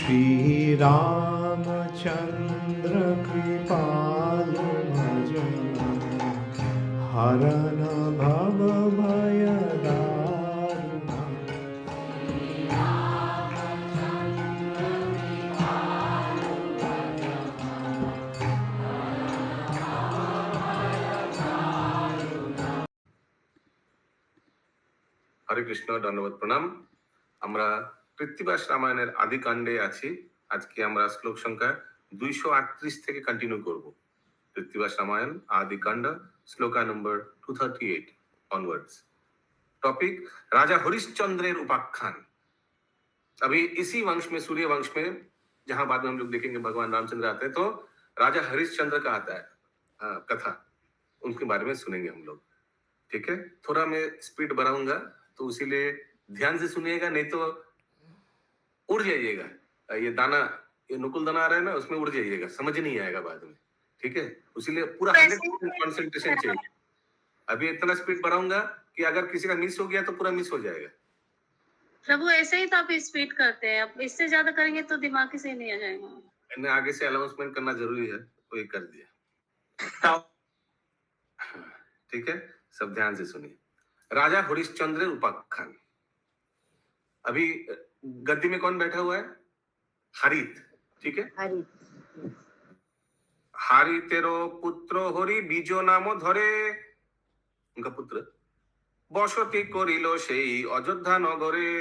श्री रामचंद्र कृपालु भजन हरन भव भय दारुण। হরে কৃষ্ণ, ধন্যবাদ, প্রণাম। আমরা কৃত্তিবাস রামায়ণের আদি কাণ্ডে আছি। আজকে আমরা শ্লোক সংখ্যা 238 থেকে কন্টিনিউ করব। কৃত্তিবাস रामायण आदि कांड श्लोका नंबर 238 ऑनवर्ड्स। टॉपिक राजा हरिश्चंद्र उपाख्यान। अभी इसी वंश में, सूर्य वंश में, जहां बाद में हम लोग देखेंगे भगवान रामचंद्र आते हैं, तो राजा हरिश्चंद्र का आता है कथा, उनके बारे में सुनेंगे हम लोग। ठीक है, थोड़ा मैं स्पीड बढ़ाऊंगा, तो इसीलिए ध्यान से सुनिएगा, नहीं तो उड़ जाइएगा। ये दाना, ये नुकुल दाना आ रहा है ना, उसमें उड़ जाइएगा, समझ नहीं आएगा बाद में। ठीक है, इसीलिए पूरा 100% कॉन्सेंट्रेशन चाहिए। अभी इतना स्पीड बढ़ाऊंगा कि अगर किसी का मिस हो गया तो पूरा मिस हो जाएगा। प्रभु ऐसे ही तो आप स्पीड करते हैं, अब इससे ज्यादा करेंगे तो दिमाग से नहीं आ जाएगा। मैंने आगे से अनाउंसमेंट करना जरूरी है, वही कर दिया। ठीक है, सब ध्यान से सुनिए। राजा हरिश्चंद्र उपाख्यान। अभी गद्दी में कौन बैठा हुआ है? हरित। ठीक है, हरित। হারিতেরো পুত্র হরি বীজ নাম ধরে, उनका पुत्र বসতি করিল সেই অযোধ্যা নগরে।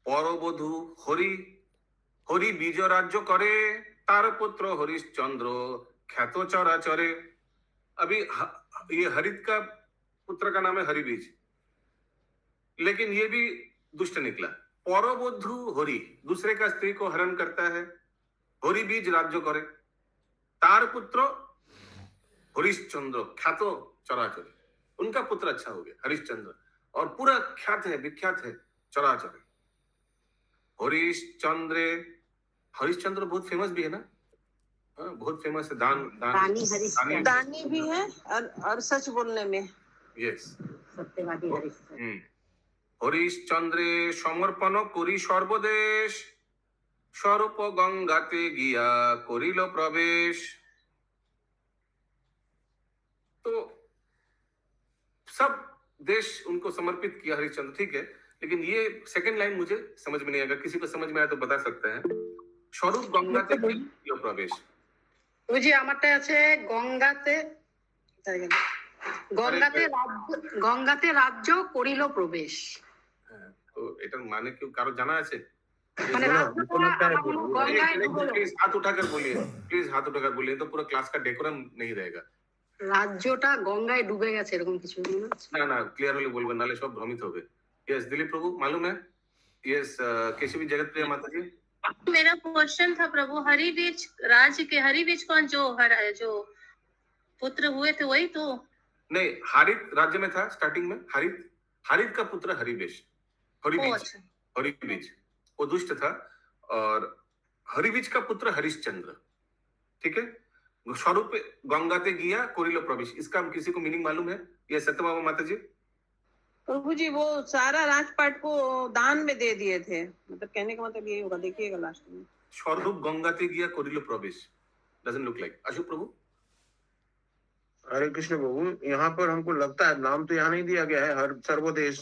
পরবধূ হরি, হরি বীজ রাজ্য করে, তার পুত্র हरिश्चंद्र ख्यात चराचरे। अभी ये हरित का पुत्र का नाम है हरिबीज, लेकिन ये भी दुष्ट निकला। परबधू हरि, दूसरे का स्त्री को हरण करता है, हरिबीज राज्य करे, तार पुत्र हरिश्चंद्र ख्यात चराचरे। उनका पुत्र अच्छा हो गया हरिश्चंद्र, और पूरा ख्यात है, विख्यात है चराचरे। हरिश्चंद्र, हरिश्चंद्र बहुत फेमस भी है ना, बहुत फेमस है। दानी भी है और सच बोलने में। यस, सत्यवादी हरिश्चंद्र। हरिश्चंद्र समर्पण करी सर्वदेश, स्वरूप गंगाते गिया करिल प्रवेश। तो सब देश उनको समर्पित किया हरिश्चंद्र, ठीक है, लेकिन ये सेकंड लाइन मुझे समझ में नहीं आएगा। किसी को समझ में आया तो बता सकते हैं। स्वरूप गंगाते गिया प्रवेश। বুঝি আমারটা আছে গঙ্গাতে, গঙ্গাতে রাজ্য করিল প্রবেশ। তো এটার মানে কি কারো জানা আছে? মানে प्लीज हाथ उठाकर बोलिए, प्लीज हाथ उठाकर बोलिए, तो पूरा क्लास का डेकोरम नहीं रहेगा। রাজ্যটা গঙ্গায় ডুবে গেছে এরকম কিছু না না, ক্লিয়ার হলে বলবেন, নালে সব ভ্রমিত হবে। यस दिलीप प्रभु, मालूम है? यस केशवी जगत प्रिया माता जी। मेरा क्वेश्चन था प्रभु, हरिबीज राज्य के हरिबीज कौन, जो पुत्र हुए थे वही तो? नहीं, हरित राज्य में था स्टार्टिंग में। हरित, हरित का पुत्र हरिवेश, हरिबीज, हरिबीज वो दुष्ट था, और हरिबीज का पुत्र हरिश्चंद्र। ठीक है, स्वरूप गंगाते गिया कोरिलो प्रवेश, इसका किसी को मीनिंग मालूम है? ये सत्यभामा माता जी। प्रभु जी वो सारा राजपाट को दान में दे दिए थे, मतलब कहने का मतलब यही होगा। देखिएगा लास्ट में स्वरूप गंगाते गिया कोरिलो प्रवेश, डजंट लुक लाइक। अशोक प्रभु। हरे कृष्ण प्रभु, यहाँ पर हमको लगता है नाम तो यहाँ नहीं दिया गया है, हर सर्वदेश।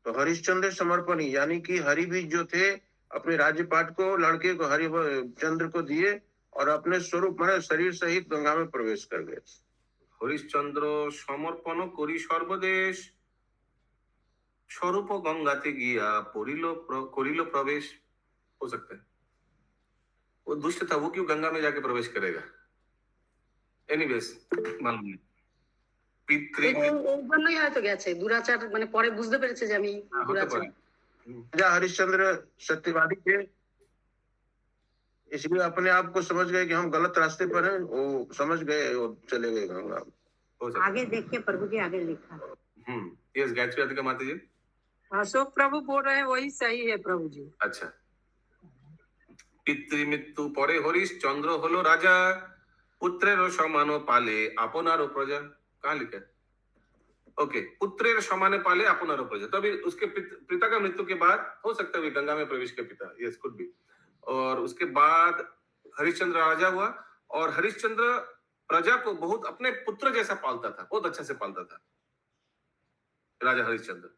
तो हरिश्चंद्र समर्पणी, यानी कि हरिबीज जो थे अपने राज्यपाट को लड़के को हरिचंद्र को दिए और अपने स्वरूप माने शरीर सहित गंगा में प्रवेश कर गए। हरिश्चंद्र समर्पण करी सर्वदेश, स्वरूप गंगाते गिया कोरिलो प्रवेश। हो सकता है वो दुष्ट था, वो क्यों गंगा में जाके प्रवेश करेगा? एनीवेज मालूम नहीं। জন্যই হয়তো গেছে দুরাচার, মানে পরে বুঝতে পেরেছে যে আমি দুরাচার। राजा हरिश्चंद्र सत्यवादी थे, इसलिए अपने आप को समझ गए कि हम गलत रास्ते पर हैं, वो समझ गए, वो चले गए गंगा। आगे देखिए प्रभु जी, आगे लिखा। यस गायत्री राधिका माता जी। अशोक प्रभु बोल रहे हैं वही सही है प्रभु जी। अच्छा, पितृ मृत्यु परे हरिश्चंद्र हलो राजा, पुत्रेर समान पाले आपनार प्रजा। कहाँ लिखा है? ओके, पुत्रेर समाने पाले अपन प्रजा। तो अभी उसके पिता का मृत्यु के बाद हो सकता है गंगा में प्रवेश के पिता, यस कुड बी। और उसके बाद हरिश्चंद्र राजा हुआ, और हरिश्चंद्र प्रजा को बहुत अपने पुत्र जैसा पालता था, बहुत अच्छे से पालता था राजा हरिश्चंद्र।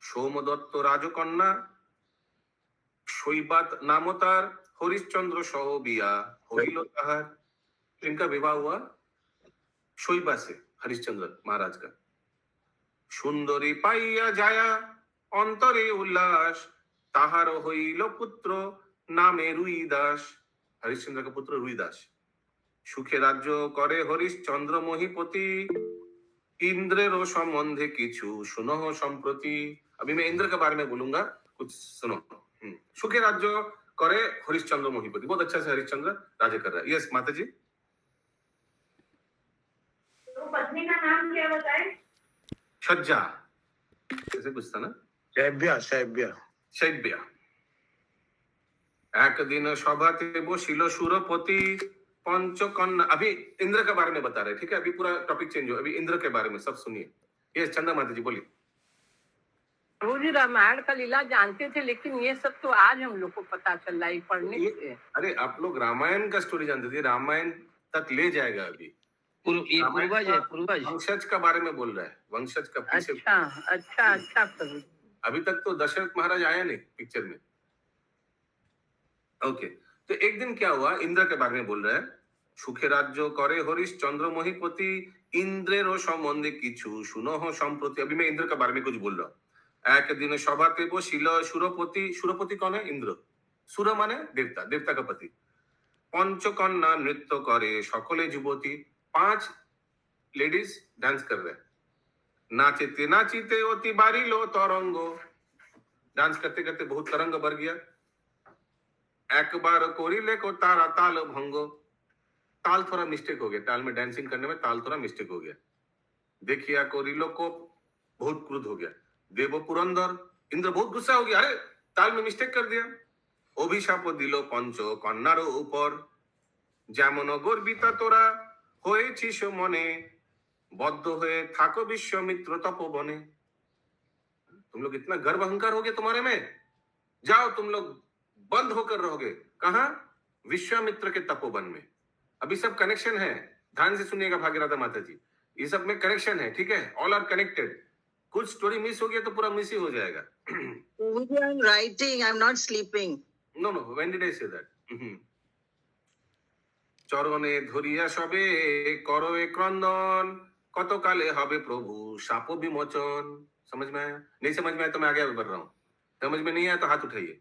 सोमदत्त राजकन्या शैबात नामो तार, हरिश्चंद्र सह बिया हरिल ताहार। इनका विवाह हुआ शैबा से, हरिश्चंद्र महाराज का। सुंदरी पाइया जाया अंतरे उल्लास, ताहार हईल पुत्र नामे रुईदास। हरिश्चंद्र का पुत्र रुईदास। सुखे राज्य करे हरिश्चंद्र महीपति, इंद्रेर संबंधे किछु सुनो संप्रति। अभी मैं इंद्र के बारे में बोलूंगा, कुछ सुनो। सुखे राज्य करे हरिश्चंद्र महीपति, बहुत अच्छा से हरिश्चंद्र राज्य कर रहा है। यस माता जी। तो पत्नी का नाम क्या बताए? सज्जा, ऐसे कुछ था ना। शैब्या शैब्या शैब्या। एक दिन सभाते बसिल सुरपति पंचकन्या। अभी इंद्र के बारे में बता रहे, ठीक है। अभी पूरा टॉपिक चेंज हो, अभी इंद्र के बारे में सब सुनिए। ये चंदा माता जी बोलिए। प्रभु जी रामायण का लीला जानते थे, लेकिन ये सब तो आज हम लोग को पता चल रहा है पढ़ने से। अरे आप लोग रामायण का स्टोरी जानते थे, रामायण तक ले जाएगा अभी। पूर्वज है, पूर्वज। वंशज का बारे में बोल रहा है, वंशज का पीछे। अच्छा अच्छा अच्छा प्रभु। अभी तक तो दशरथ महाराज आया नहीं पिक्चर में। ओके, तो एक दिन क्या हुआ, इंद्र के बारे में बोल रहा है। सुखे राज्य करे हरिश्चंद्र महीपति, इंद्रेर संबंधे किछु सुनो संप्रति। अभी मैं इंद्र के बारे में कुछ बोल रहा हूँ। एक दिन सभाते बसिल सुरपति। सुरपति कौन है? इंद्र। सुर माने देवता, देवता का पति। पंचकन्या नृत्य करे सकले युवती, 5 लेडीज डांस कर रहे हैं। नाचते नाचते अति बारिलो तरंगो, डांस करते करते बहुत तरंग भर गया। एक बार कोरिले को तारा ताल भंगो, ताल थोड़ा मिस्टेक हो गया, ताल में डांसिंग करने में ताल थोड़ा मिस्टेक हो गया। देखिया कोरिलो को बहुत क्रोध हो गया। देव पुरंदर, इंद्र बहुत गुस्सा हो गया, अरे ताल में मिस्टेक कर दिया। अभिशाप दिलो पंच कन्यार ऊपर, जेमन गर्विता तोरा হয়েছিস মনে, बद्ध হয়ে থাকো विश्वामित्र तपोवने। तुम लोग इतना गर्व अहंकार हो गया तुम्हारे में, जाओ तुम लोग बंद होकर रहोगे। कहा? विश्वामित्र के तपोवन में। अभी सब कनेक्शन है, ध्यान से सुनिएगा भागीरथा माता जी, ये सब में कनेक्शन है, ठीक है। All are connected. कुछ स्टोरी मिस हो गया तो पूरा मिस ही हो जाएगा। I'm writing, I'm not sleeping. No, when did I say that? চরণে ধরিয়া সবে করো क्रंदन, কত কালে হবে প্রভু শাপ विमोचन। समझ में आया? नहीं समझ में आया तो मैं आगे बढ़ रहा हूँ। समझ में नहीं आया तो हाथ उठाइए।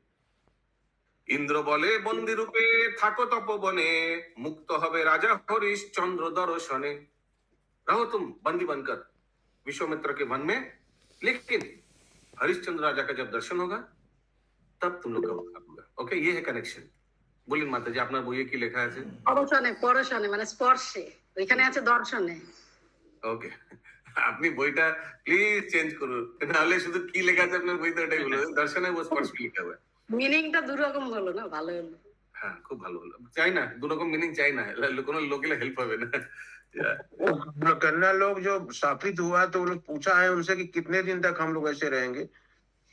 इंद्र बोले बंदी रूपे थाको तपोवने, मुक्त हबे राजा हरिश्चंद्र दर्शने। रहो तुम बंदी बनकर विश्वामित्र के वन में, लेकिन हरिश्चंद्र राजा का जब दर्शन होगा तब तुम लोग का उद्धार होगा। ओके, ये है कनेक्शन। বলিন মাতাজি, আপনার বইয়ে কি লেখা আছে? পরশনে মানে স্পর্শে, ওইখানে আছে দর্শনে। ওকে, আপনি বইটা প্লিজ চেঞ্জ করুন, নাহলে শুধু কি লেখা আছে আপনার বইতে ওটাই বলুন। দর্শনে ও স্পর্শে লেখা হবে। মিনিংটা দুরকম হলো না, ভালো হলো। হ্যাঁ, খুব ভালো হলো। চাই না দু রকম মিনিং, চাই না কোনো লোকের হেল্প হবে না। कन्या लोग जो स्थापित हुआ तो वो लोग पूछा है उनसे कि कितने दिन तक हम लोग ऐसे रहेंगे,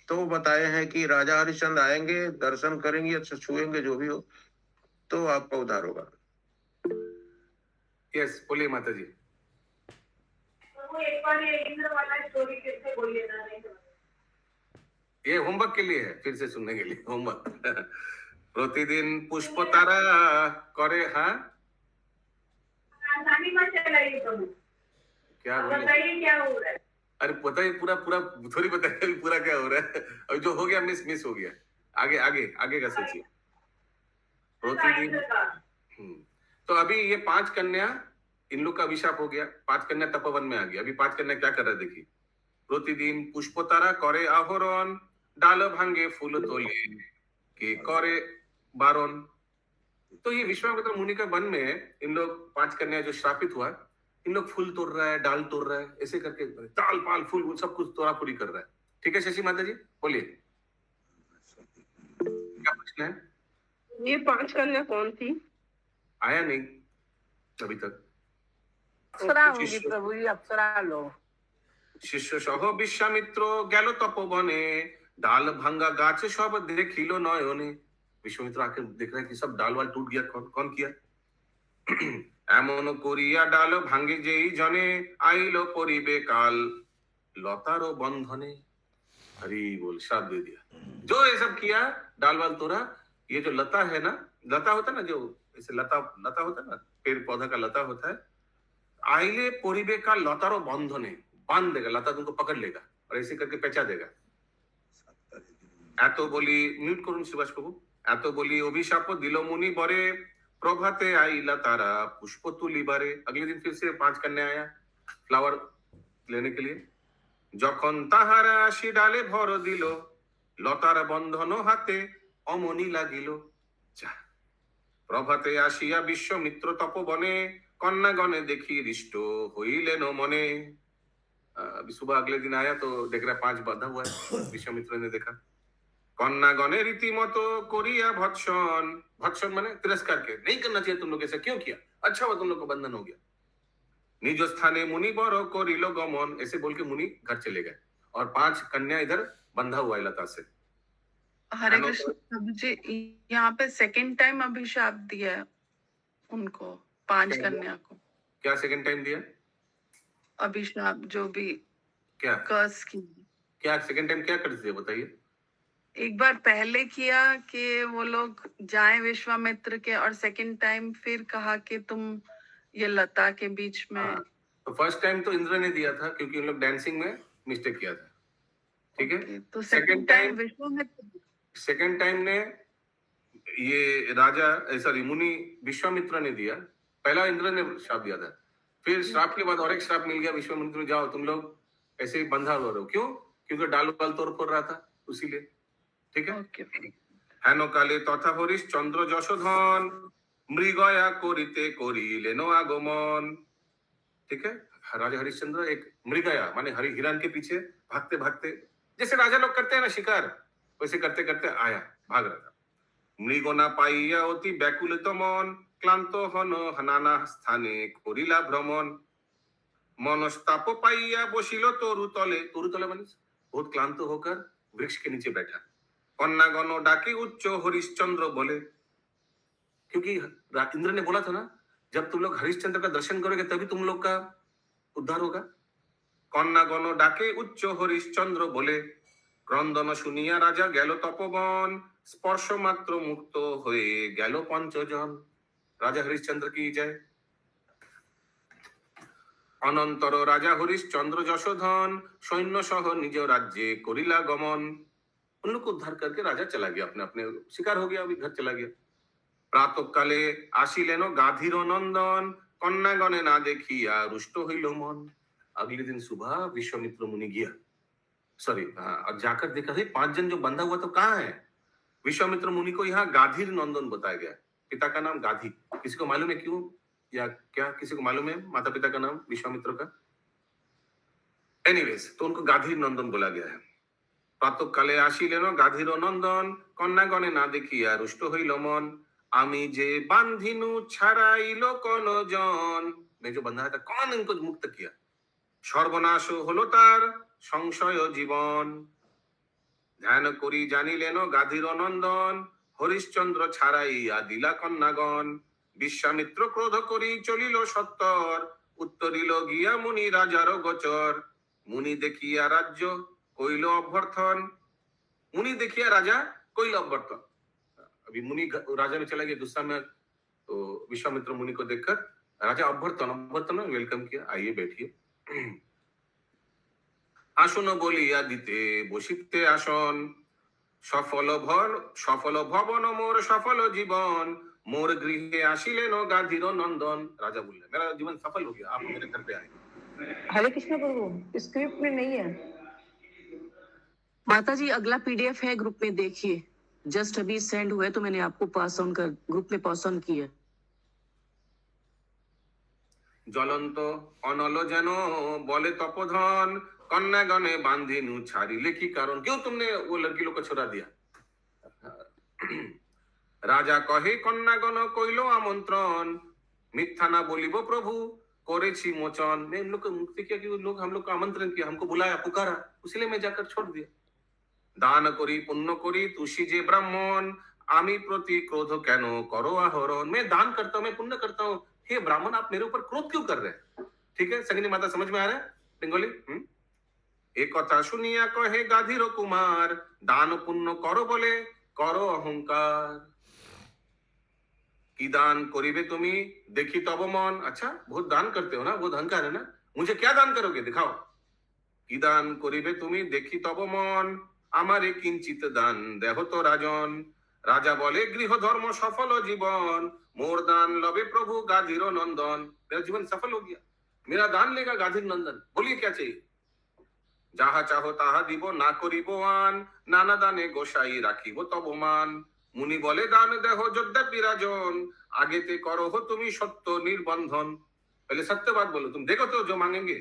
तो वो बताए हैं कि राजा हरिश्चंद्र आएंगे, दर्शन करेंगे, अच्छा छुएंगे, जो भी हो तो आपका उद्धार होगा। यस, बोलिए माता जी। तो एक बार ये इंद्र वाला स्टोरी फिर से बोलिए ना। नहीं ये होमवर्क के लिए है, फिर से सुनने के लिए होमवर्क। प्रतिदिन पुष्प तारा करे। हाँ, नानी मत चलाइए प्रभु। क्या बताइए क्या हो रहा है? अरे पता ही पूरा पूरा थोड़ी बताइए पूरा क्या हो रहा है। अभी जो हो गया मिस हो गया। आगे आगे आगे का सोचिए। प्रतिदिन तो अभी ये 5 कन्या, इन लोग का अभिशाप हो गया, 5 कन्या तपोवन में आ गया। अभी 5 कन्या क्या कर रहे देखिए। प्रतिदिन पुष्प तारा करे आहरण, डाल भांगे फूल तोले के करे बारण। तो ये विश्वामित्र मुनि का वन में इन लोग 5 कन्या जो श्रापित हुआ, इन लोग फूल तोड़ रहा है, डाल तोड़ रहा है, ऐसे करके ताल पाल फूल सब कुछ तोड़ा पूरी कर रहा है। ठीक है शशि माता जी, बोलिए क्या प्रश्न है? ये 5 कन्या कौन थी? आया नहीं अभी तक। अप्सरा होंगी प्रभु जी, अप्सरा लोग। শিষ্য সহ বিশ্বামিত্র গেল তপবনে, ডাल भांगा गाछ सब देखिलो नयने। विश्वामित्र आके देख रहा है कि सब डाल वाल टूट गया, कौन किया? এমন করিয়া ডাল ভাঙ্গে যেই জনে, আইলো পরিবে কাল লতারো বন্ধনে। हरी बोल, श्राप दे दिया। जो ये सब किया, डाल वाल तोड़ा, ये जो लता है ना, लता होता है ना, जो ऐसे लता लता होता है ना, पेड़ पौधा का लता होता है, आइले परिबे का लतारो बंधने, बांध देगा, लता तुमको पकड़ लेगा और ऐसे करके पेचा देगा। এত বলি, মিউট করুন সুভাষ বাবু। এত বলি অভিशाप दिलो मुनि बरे, प्रभाते आइला तारा पुष्प तुलिबारे। अगले दिन फिर से 5 कन्या आया फ्लावर लेने के लिए। যখন তাহারা আসি ডালে ভর দিল, লতার বন্ধন হাতে অমনি লাগিল। যা, প্রভাতে আসিয়া বিশ্বমিত্র তপবনে, কন্যাগণে দেখি হৃষ্ট হইলেন মনে। सुबह अगले दिन आया तो देख रहा 5 बांधा हुआ है। विश्वामित्र ने देखा, कन्यागणे रीतिमतो करिया भत्सन। भत्सन माने तिरस्कार के, नहीं करना चाहिए तुम लोग, ऐसा क्यों किया, अच्छा हुआ तुम लोग को बंधन हो गया। निज स्थाने मुनि बर करिलो गमन, ऐसे बोल के मुनि घर चले गए और 5 कन्या इधर बंधा हुआ है लता से। हरे कृष्ण प्रभु जी, यहाँ पे सेकंड टाइम अभिशाप दिया है उनको, 5 कन्या को। क्या सेकंड टाइम दिया? अभिशाप जो भी क्या कर्स की, क्या सेकंड टाइम क्या कर दिया बताइए? एक बार पहले किया कि वो लोग जाए विश्वामित्र के, और सेकंड टाइम फिर कहा कि तुम ये लता के बीच में। तो फर्स्ट टाइम तो इंद्र ने दिया था क्योंकि उन लोग डांसिंग में मिस्टेक किया था, ठीक है। तो second time Vishwamitra, second time ने ये राजा सॉरी मुनि विश्वामित्र ने दिया। पहला इंद्र ने श्राप दिया था, फिर श्राप के बाद और एक श्राप मिल गया विश्वामित्र में, जाओ तुम लोग ऐसे ही बंधा हुआ रहो। क्यों? क्योंकि डाल वाल तोड़ फोड़ रहा था, उसीलिए, ठीक है। हेनो काले तथा हरीश चंद्र যশোধন, मृगया करिते करिलेन आगमन। ठीक है, राजा हरिश्चंद्र एक मृगया माने हरि हिरण के पीछे भागते भागते, जैसे राजा लोग करते हैं ना शिकार, वैसे करते करते आया, भाग रहा था। मृगना पाइया অতি ব্যাকুলিত মন, ক্লান্ত হন নানা স্থানে করিলা ভ্রমণ। मनस्ताप पाइया बसिल तरु तले, तरु तले माने बहुत क्लांत होकर वृक्ष के नीचे बैठा। कन्यागण डाके उच्च हरिश्चंद्र बोले, क्योंकि इंद्र ने बोला था ना, जब तुम लोग हरिश्चंद्र का दर्शन करोगे तभी तुम लोग का उद्धार होगा। कन्यागण डाके उच्च हरिश्चंद्र बोले, क्रंदन सुनिया राजा गेल तपोवन, स्पर्श मात्र मुक्त हुए गेल पंचजन। राजा हरिश्चंद्र की जय। अनंतर राजा हरिश्चंद्र যশোধন, सैन्य सह निज राज्य करिला गमन। उन लोग को उद्धार करके राजा चला गया, अपने अपने शिकार हो गया, अभी घर चला गया। प्रातः काले आसिलेन गाधीर नंदन, कन्यागणे ना देखिया रुष्ट हইল मन। अगले दिन सुबह विश्वामित्र मुनि गया, सॉरी और जाकर देखा है 5 जन जो बंधा हुआ तो कहाँ है। विश्वामित्र मुनि को यहाँ गाधीर नंदन बताया गया, पिता का नाम गाधी। किसी को मालूम है क्यों या क्या किसी को मालूम है माता पिता का नाम विश्वामित्र का? एनीवेज, तो उनको गाधीर नंदन बोला गया है। प्रातः काले आसिलेन गाधीर नंदन, कन्यागणे ना देखिया रुष्ट हইল मन। आमी जे बांधिनु छाड़ाइलो कोन जन, मैं जो बंधा था कौन इनको मुक्त किया। सर्वनाश हलो तार संशय जीवन। ध्यान करी जानिलेन गाधीर नंदन, हरिश्चंद्र छाड़ाइया दिला कन्यागण। विश्वामित्र क्रोध करी चलिल सत्तर, उत्तरिल गिया मुनि राजार गोचर। मुनि देखिया राज्य कइल अभ्यर्थन, मुनि देखिया राजा कइल अभ्यर्थन। अभी मुनि राजा में चला गया गुस्सा में, तो विश्वामित्र मुनि को देखकर राजा अभ्यर्थन अभ्यर्थन वेलकम किया, आइए बैठिए। आसन बोलिया दीते बसिते आसन, सफल भवन मोर सफल जीवन। मोर गृहे आसिलेन गाधीर नंदन। राजा बोले मेरा जीवन सफल हो गया, आप मेरे घर पे आए। हरे कृष्ण प्रभु, स्क्रिप्ट में नहीं है। माता जी अगला पीडीएफ है, ग्रुप में देखिए, जस्ट अभी सेंड हुआ है तो मैंने आपको पास ऑन कर ग्रुप में पास ऑन किया। ज्वलंत अनल जेन बोले तपोधन, कन्यागणे बांधिनु छाड़िले की कारण, क्यों तुमने वो लड़की लोग को छोड़ा दिया। राजा कहे कन्यागण कइलो आमंत्रण, मिथ्या ना बोलिबो प्रभु करेছি मोचन। मैं इन लोग को मुक्ति किया कि लोग हम लोग को आमंत्रण किया, हमको बुलाया, पुकारा, इसलिए मैं जाकर छोड़ दिया। दान करी पुण्य करी तुषी जे ब्राह्मण, आमी प्रति क्रोध कैनो करो आहरण। मैं दान करता हूँ, मैं पुण्य करता हूँ, हे ब्राह्मण आप मेरे ऊपर क्रोध क्यों कर रहे हैं? ठीक है संगिनी माता, समझ में आ रहा है बेंगोली? एक कथा सुनिया कहे गाधीर कुमार, दान पुण्य करो बोले करो अहंकार। की दान करिबे तुमी देखी तब मन। अच्छा बहुत दान करते हो ना, बहुत अहंकार है ना, मुझे क्या दान करोगे दिखाओ। की दान करिबे तुमी देखी तब मन, আমারে কিঞ্চিত দান দেহ তো রাজন। রাজা বলে গৃহ ধর্ম সফল জীবন, मोर दान लबे प्रभु गाधीर नंदन। मेरा जीवन सफल हो गया, मेरा दान लेगा गाधीर नंदन। बोलिए क्या चाहिए? যাহা চাহ তাহা দিব না করিব আন, নানা দানে গোসাই রাখিব তব মান। মুনি বলে দান দেহ যদ্যপি রাজন, আগেতে করো তুমি সত্য নির্বন্ধন। पहले सत्य बात बोलो, तुम देखो तो जो मांगेंगे।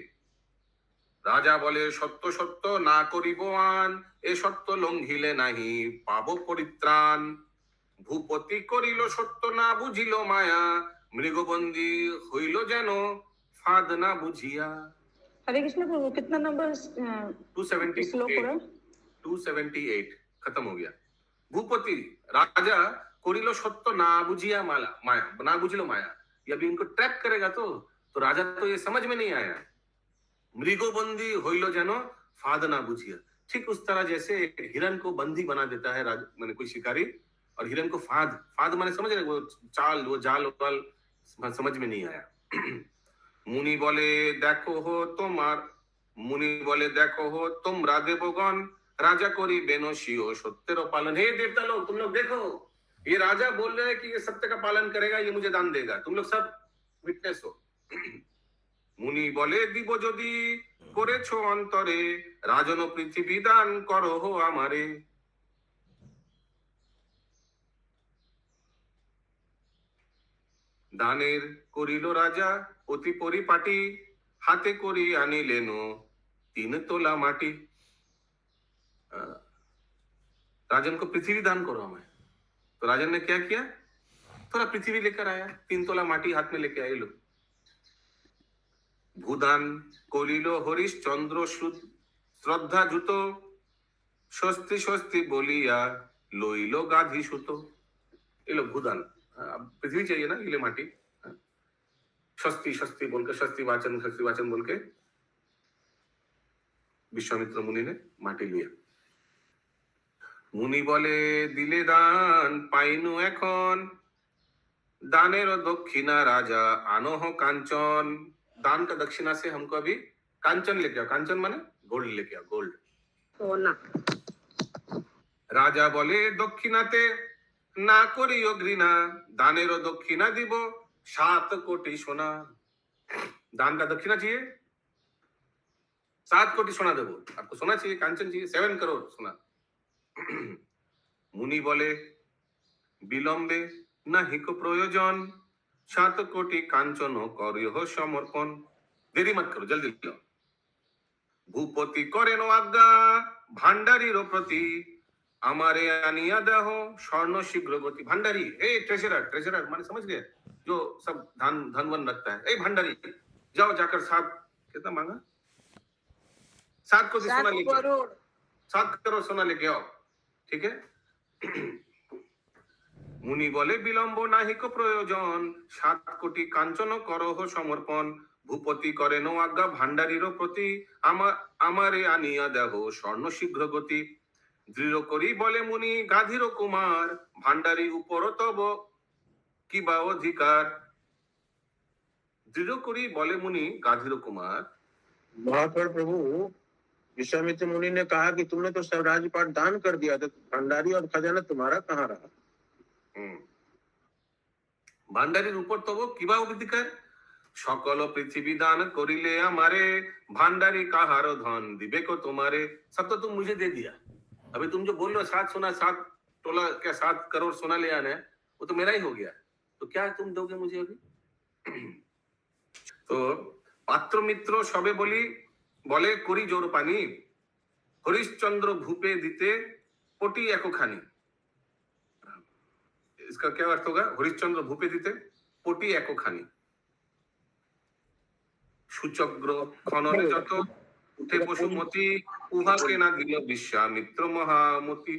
রাজা বলে সত্য সত্য না করিব আন, এ সত্য লঙ্ঘিলে নাহি পাব পরিত্রাণ। ভূপতি করিল সত্য না বুঝিল মায়া, মৃগবন্দী হইল যেন ফাঁদ না বুঝিয়া। हरे कृष्ण प्रभु, कितना नंबर 278 278 खत्म हो गया। भूपति राजा करिल सत्य ना बुझिया माया, ना बुझिलो माया। ये अभी इनको ट्रैप करेगा तो राजा तो ये समझ में नहीं आया। मृगोबंदी होइलो जनो फाद ना बुझिया। ठीक उस तरह जैसे हिरन को बंदी बना देता है मैंने कोई शिकारी, और हिरन को फाद माने समझ रहे, वो चाल, वो जाल वाल समझ में नहीं आया। मुनि बोले देखो हो तुम्हार, मुनि बोले देखो हो तुमरा देवगण, राजा करी बेनशियो सत्य पालन। हे देवता लोग, तुम लोग देखो, ये राजा बोल रहे हैं कि ये सत्य का पालन करेगा, ये मुझे दान देगा, तुम लोग सब विटनेस हो। मुनि बोले দিব যদি করেছো অন্তরে, রাজন পৃথিবী দান করো হো আমারে। দানের করিল রাজা অতি পরিপাটি, হাতে করি আনিলেন 3 তোলা মাটি। राजन को पृथ्वी दान करो हमें। तो राजन ने क्या किया, थोड़ा पृथ्वी लेकर आया, 3 तोला माटी हाथ में लेके आए लोग। भूदान करिलो हरिश्चंद्र श्रद्धा जुतो, स्वस्ति स्वस्ति बोलिया लइलो गाधी सुतो। ये लो भूदान, पृथ्वी चाहिए ना, ये ले माटी। स्वस्ति स्वस्ति बोल के, स्वस्ति वाचन बोल के विश्वामित्र मुनि ने माटी लिया। मुनि बोले दिले दान पाइनु एखन, दानेर दक्षिणा राजा आनोह कांचन। दान का दक्षिणा से हमको अभी कांचन लेके आओ। कांचन माने गोल्ड लेके आओ, गोल्ड, सोना। राजा बोले दक्षिणाते ना करियो घृणा, दानेर दक्षिणा दिबो 7 कोटि सोना। दान का दक्षिणा चाहिए, 7 कोटि सोना देबो। आपको सोना चाहिए, कांचन चाहिए, 7 करोड़ सोना। मुनि बोले विलंबे नहीं को प्रयोजन, 7 कोटि कांचन करियो समर्पण। देरी मत करो, जल्दी लो। भूपति करेन आज्ञा भांडारीर प्रति, हमारे आनिया देह स्वर्ण शीघ्र गति। भंडारी ए ट्रेजरर माने समझ गए, जो सब धन वन रखता है। ए भंडारी जाओ, जाकर 7 कितना मांगा, 7 कोटि सोना लेके आओ, 7 करोड़ सोना लेके आओ। ठीक है। मुनि बोले विलंब नाही को प्रयोजन, 7 कोटि कांचन करह समर्पण। भूपति करेन आज्ञा भांडारीर प्रति, আমারে আনিয়া দেহ স্বর্ণ শীঘ্র গতি। দৃঢ় করি বলে মুনি গাধীর কুমার, ভান্ডারী উপর তব কিবা অধিকার। দৃঢ় করি বলে मुनि गाधीर कुमार। वहां पर प्रभु विश्वामित्र मुनि ने कहा कि तुमने तो सब राजपाट दान कर दिया, तो भंडारी और खजाना तुम्हारा कहाँ रहा? भांडारीर ऊपर तब किबा অধিকার, সকল पृथ्वी दान करिले हमारे, भांडारी काहार धन दिबे को तुम्हारे। सब तो तुम मुझे दे दिया, अभी तुम जो बोल रहे हो 7 सोना 7 तोला क्या 7 करोड़ सोना ले आना है, वो तो मेरा ही हो गया, तो क्या तुम दोगे मुझे अभी? तो पात्र मित्र सबे बोले करी जोर पानी, हरिश्चंद्र भूपे दिते कोटि एको खानी। इसका क्या अर्थ होगा, हरिश्चंद्र भूपे दिते कोटि एको खानी। সূচগ্র খননে যত উঠে পশুমতি উহাকে না দিল বিশ্বামিত্র महामती।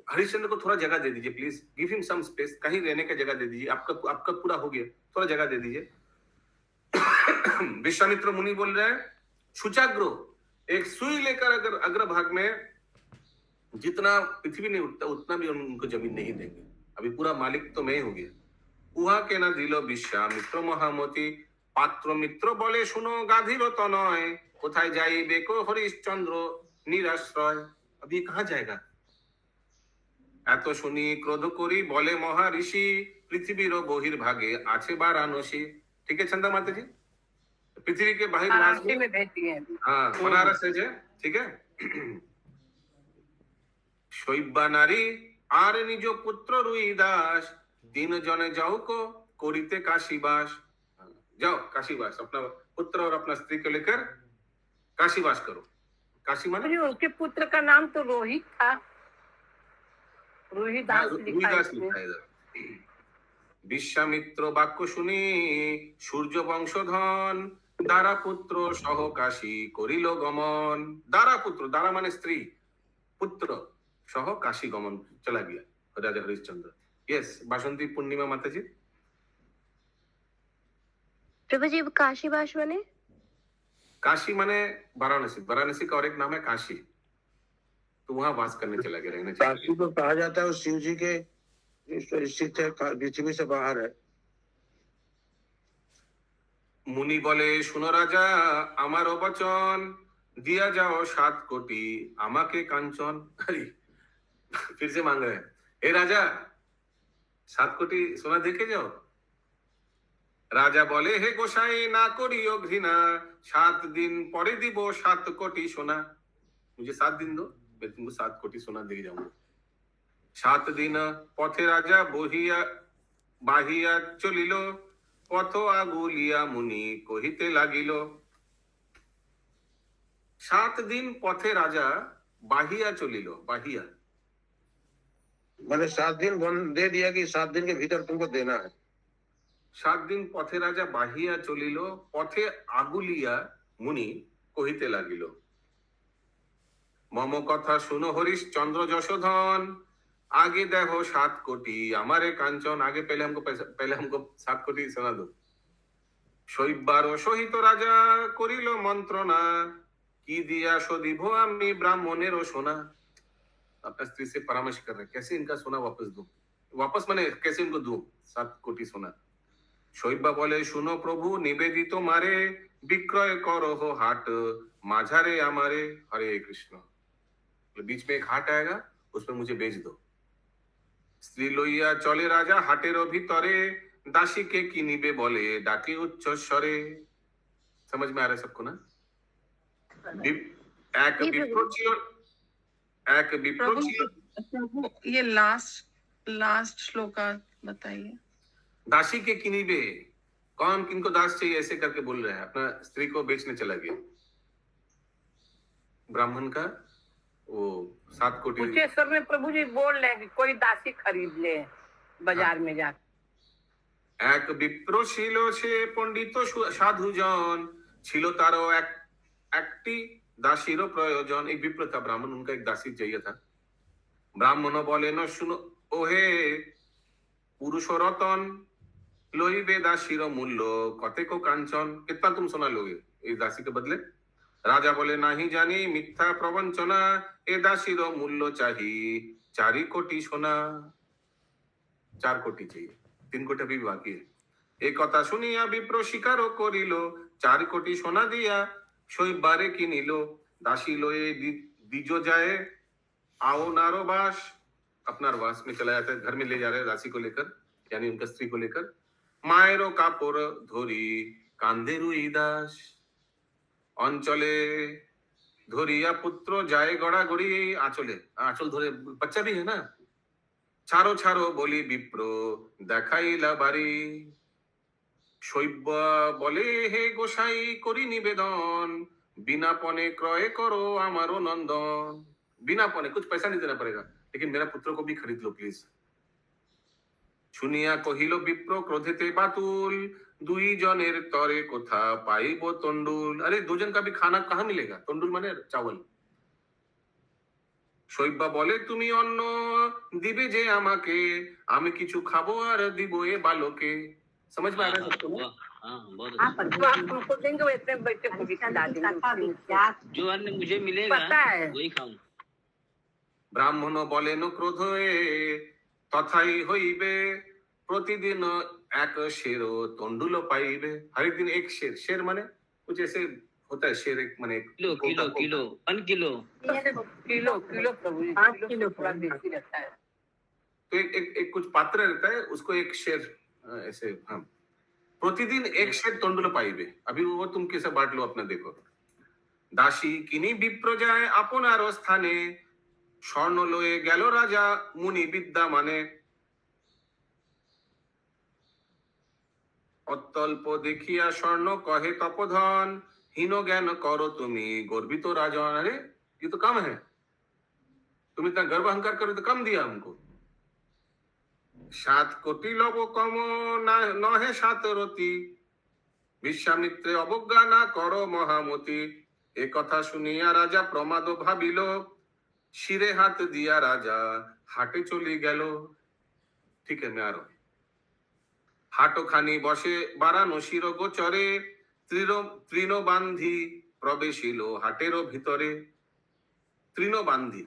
हरिश्चंद्र को थोड़ा जगह दे दीजिए please, give him some space, कहीं रहने का जगह दे दीजिए, आपका पूरा हो गया, थोड़ा जगह दे दीजिए। विश्वामित्र मुनि बोल रहे हैं सुचाग्रो, एक सुई लेकर अगर अग्रभाग में जितना पृथ्वी नहीं उठता उतना भी उनको जमीन नहीं देंगे, अभी पूरा मालिक तो मैं ही हो गया। उहा के ना दिलो विश्वामित्र महामती पात्र मित्र बोले सुनो गाधीर तनय কোথায় যাইবে কো হরিশ্চন্দ্র নিরাশ্রয়। अभी कहाँ जाएगा? এত শুনি ক্রোধ করি বলে মহারিষি পৃথিবীর বহির্ভাগে আছে বারাণসী। ठीक है चंदा माता जी, पृथ्वी के बाहर वाराणसी में भेजती है। हाँ बनारस है जे, ठीक है। শৈব্যা নারী আর নিজ পুত্র রুই দাস तीन जने जाओ को कोरिते काशीवास। जाओ काशीवास, अपना पुत्र और अपना स्त्री को लेकर काशीवास करो। काशी माने अरे उनके पुत्र का नाम तो रोहित था, रोहिदास लिखा है इसमें। लिखा है इधर। विश्वामित्र वाक्य শুনি সূর্য বংশধন দারা পুত্র সহ কাশী করিল গমন। दारा पुत्र, दारा माने स्त्री, पुत्र सह काशी गमन चला गया राजा हरिश्चंद्र। यस बासंती पूर्णिमा माता जी। प्रभु जी काशीवास माने? काशी माने वाराणसी, वाराणसी का और एक नाम है काशी, तो वहां वास करने चला गया, रहने चला काशी को कहा जाता है शिव जी के स्थित है, पृथ्वी से बाहर है। मुनि बोले सुनो राजा আমারও বচন दिया जाओ 7 कोटि আমাকে কাঞ্চন। अरे फिर से मांग रहे हैं, हे राजा 7 कोटि सोना देके जाओ। राजा बोले हे गोसाई ना करियो घृणा 7 दिन परे দিব 7 कोटि सोना। मुझे 7 दिन दो, मैं तुमको 7 कोटि सोना दे जाऊंगा। 7 दिन पथे राजा বহিয়া বাহিয়া চলিল পথ আগুলিয়া মুনি কহিতে লাগিল। 7 दिन পথে রাজা বাহিয়া চলিল, বাহিয়া मैंने 7 दिन दे दिया कि 7 दिन के भीतर तुमको देना है। 7 दिन পথে রাজা বাহিয়া চলিল পথে আগুলিয়া মুনি কহিতে লাগিল। মম কথা শুনো হরিশ্চন্দ্র যশোধন आगे देखो 7 कोटि हमारे कांचन। आगे पहले हमको पैसा, पहले हमको 7 कोटि सुना दो। শৈব্যার সহিত রাজা করিল মন্ত্রণা কি দিয়া সদিভ আমি ব্রাহ্মণেরও সোনা। अपना स्त्री से परामर्श कर रहे कैसे इनका सोना वापस दूं, वापस माने कैसे इनको दूं 7 कोटि सोना। শৈব্যা बोले सुनो प्रभु निवेदित मारे विक्रय करो हो हाट माझारे हमारे। हरे कृष्ण। बीच में एक हाट आएगा उसमें मुझे बेच दो। स्त्री लइया चले राजा हाटेर भीतरे दासी के किनिबे बोले डाके उच्च स्वरे। समझ में आ रहा है सबको ना? एक विप्र प्रभु ये लास्ट श्लोका बताइए। दासी के किनिबे, कौन किनको दास चाहिए ऐसे करके बोल रहा है, अपना स्त्री को बेचने चला गया। ब्राह्मण का वो 7 कोटि। कुचेश्वर में प्रभु जी बोल रहे हैं कि कोई दासी खरीद ले बाजार में जाकर। এক বিপ্র ছিল সে পণ্ডিত সাধুজন ছিল তারও একটি দাসীরও প্রয়োজন। एक विप्र था ब्राह्मण, उनका एक दासी चाहिए था। ब्राह्मण बोले न सुनो ओहे पुरुष रतन लइबे दासीर मूल्य कतेको कांचन। कितना तुम सोना लोगे इस दासी के बदले? राजा बोले नहीं जानी मिथ्या प्रवंचना ए दासीर मूल्य चाही 4 कोटि सोना। 4 कोटि चाहिए, 3 कोटि अभी बाकी है। एक कथा শুনিয়া বিপ্র স্বীকারও করিল 4 কোটি সোনা দিয়া শৈব্যারে কিনিল। दासी लोए दीजो जाए आओ नारो बास। अपना वास में चला जाता है, घर में ले जा रहे हैं दासी को लेकर, यानी उनका स्त्री को लेकर। मायरो कापोर धोरी कांधे रुई दास अंचले धरिया पुत्र जाए गड़ा गड़ी। आंचले आंचल धरे, बच्चा भी है ना। ছাড়ো ছাড়ো বলি বিপ্র দেখাইলা বাড়ি। শৈব্যা বলে হে গোসাই করি নিবেদন बिना पने क्रय करो हमारो नंदन। बिना पने, कुछ पैसा नहीं देना पड़ेगा, लेकिन मेरा पुत्र को भी खरीद लो प्लीज। सुनिया कहिलो विप्र क्रोधेते बातुल দুই জনের তরে কোথা পাইব তন্ডুল। अरे दो जन का भी खाना कहाँ मिलेगा? तंडुल माने चावल। শৈব্যা বলে তুমি অন্ন দিবে যে আমাকে, আমি কিছু খাবো আর দিব এ বালকে। समझ में आ रहा है सबको ना? हाँ बहुत हाँ, पर जो आप तुमको देंगे वो इतने बैठे कविता दादी क्या जो अन्न मुझे मिलेगा पता है। वही खाऊं। ব্রাহ্মণ বলেন ক্রোধ হয়ে তথাই হইবে, প্রতিদিন এক শের তন্ডুল পাইবে। हर एक दिन एक शेर। शेर माने कुछ ऐसे होता है। शेर एक माने kilo kilo kilo 1 kilo. Kilo kilo प्रभु जी 5 किलो थोड़ा बेसी रहता है। तो एक कुछ पात्र रहता है, उसको एक शेर ऐसे। हाँ, प्रतिदिन एक शेर तंडुल पाइबे। अभी वो तुम कैसे बांट लो अपना देखो। दासी किनी विप्र যায় আপনার স্থানে, স্বর্ণ লয়ে গেল রাজা মুনি বিদ্যা মানে। অত্যল্প দেখিয়া স্বর্ণ কহে তপধন, হীন জ্ঞাन करो তুমি गर्वित राजन। अरे ये तो कम है, तुम इतना गर्व अहंकार करो तो कम दिया हमको। 7 কোটি লব কম নহে 7 রতি, বিশ্বামিত্রে অবজ্ঞা না করো মহামতি। এ কথা শুনিয়া রাজা প্রমাদ ভাবিল, শিরে হাত দিয়া রাজা হাটে চলি গেল। ঠিক है मैं आ रहा हूं। হাটো খানি বসে বারাণসীর গোচরে, তৃণ বান্ধি প্রবেশিল হাটেরও ভিতরে। তৃণ বান্ধি